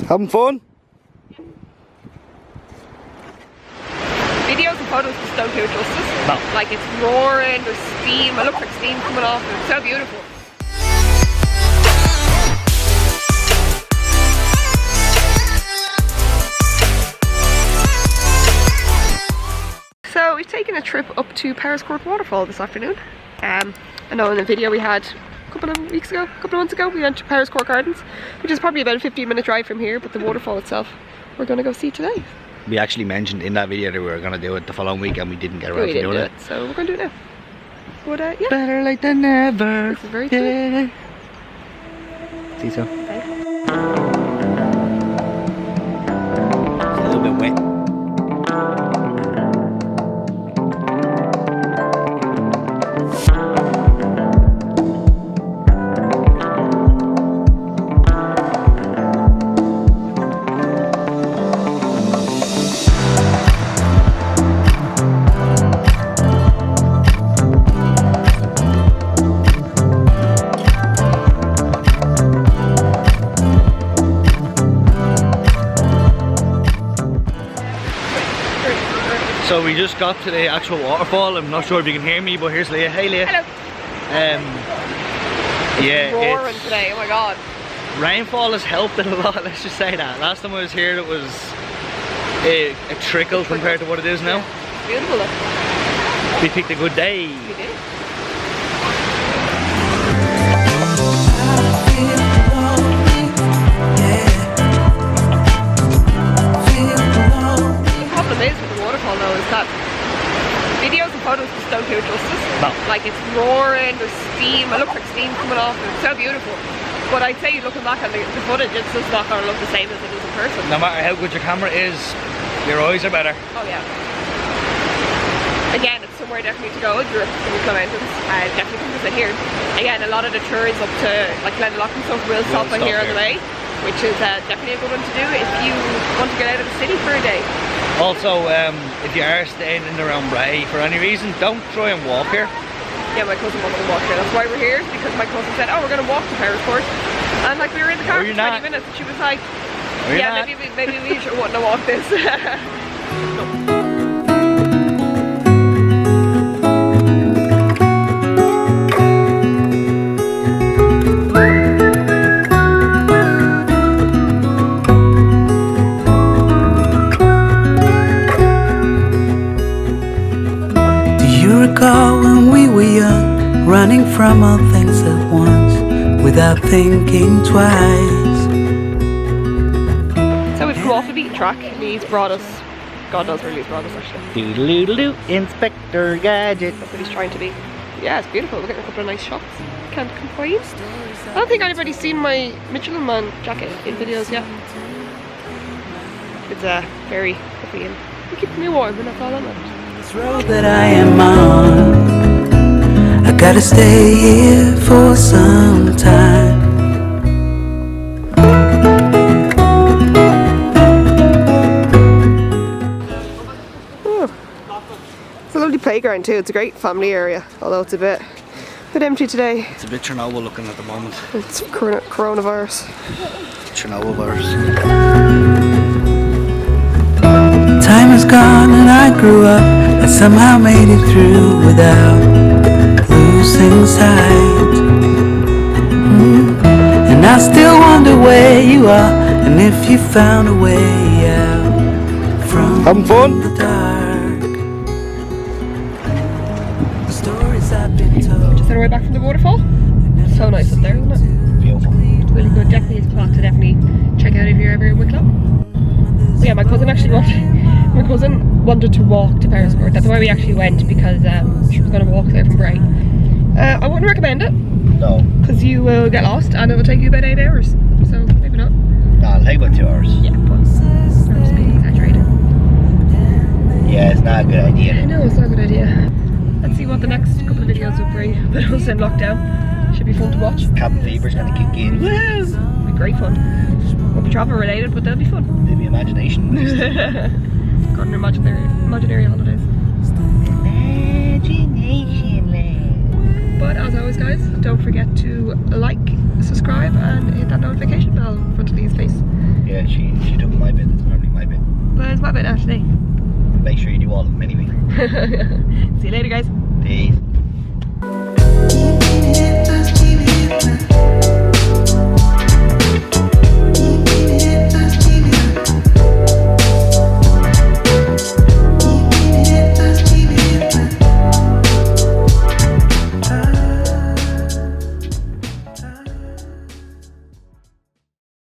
Having fun? Videos and photos just don't do it justice. No. Like it's roaring, there's steam, it looks like steam coming off, and it's so beautiful. So we've taken a trip up to Powerscourt Waterfall this afternoon. I know in the video we had a couple of months ago, we went to Powerscourt Gardens, which is probably about a 15-minute drive from here, but the waterfall itself we're going to go see today. We actually mentioned in that video that we were going to do it the following week and we didn't get around to doing it. So we're going to do it now. But yeah. Better late than never. This is very true. See so? Okay. It's a little bit wet. So we just got to the actual waterfall. I'm not sure if you can hear me, but here's Leah. Hey Leah. Hello. Yeah, it's roaring today, oh my god. Rainfall has helped it a lot, let's just say that. Last time I was here it was a trickle compared to what it is now. Yeah. Beautiful look. We picked a good day. We did. Is that videos and photos just don't do it justice. No. Like it's roaring, there's steam, it looks like steam coming off, and it's so beautiful. But I'd say looking back at the footage, it's just not going to look the same as it is in person. No matter how good your camera is, your eyes are better. Oh yeah. Again, it's somewhere definitely to go in Europe, the Wicklow Mountains. Definitely come visit here. Again, a lot of the tours up to like Glendalough and stuff will stop on here on the way, which is definitely a good one to do if you want to get out of the city for a day. Also, if you are staying in and around Bray for any reason, don't try and walk here. Yeah, my cousin wanted to walk here. That's why we're here, because my cousin said, oh, we're going to walk to Powerscourt. And like we were in the car for 20 minutes, and she was like, yeah, maybe we should want to walk this. When we were young, running from all things at once, without thinking twice. So we've come off the beaten track. Lee's brought us, God knows where Lee's brought us actually. Doodle-doo, Inspector Gadget. That's what he's trying to be. Yeah, it's beautiful. We're getting a couple of nice shots. Can't complain. I don't think anybody's seen my Michelin Man jacket in videos yet. It's very puffy and it keeps me warm and that's all that matters. Road that I am on, I gotta stay here for some time. Oh. It's a lovely playground too. It's a great family area, although it's a bit empty today. It's a bit Chernobyl looking at the moment. It's coronavirus. Chernobyl virus. Time is gone and I grew up. I somehow made it through without losing sight. And I still wonder where you are, and if you found a way out from Having fun? the dark. The stories I've been told. Just on our way back from the waterfall. So nice up there, isn't it? Beautiful. Really good. Definitely a spot to definitely check out if you're ever in Wicklow. But yeah, my cousin wanted to walk to Powerscourt. That's why we actually went, because she was going to walk there from Bray. I wouldn't recommend it. No. Because you will get lost and it will take you about 8 hours. So maybe not. No, it'll take about 2 hours. Yeah, but I'm just being exaggerated. Yeah, it's not a good idea. I know, it's not a good idea. Let's see what the next couple of videos will bring. But also in lockdown. Should be fun to watch. Cabin fever's gonna kick in. Woo! It'll be great fun. Won't be travel related, but they'll be fun. Maybe imagination. Got an imaginary holidays. Imagination land. But as always guys, don't forget to like, subscribe and hit that notification bell in front of Lee's face. Yeah. Yeah, she took my bit. It's probably my bit. But it's my bit actually. Make sure you do all of them anyway. See you later, guys. Peace.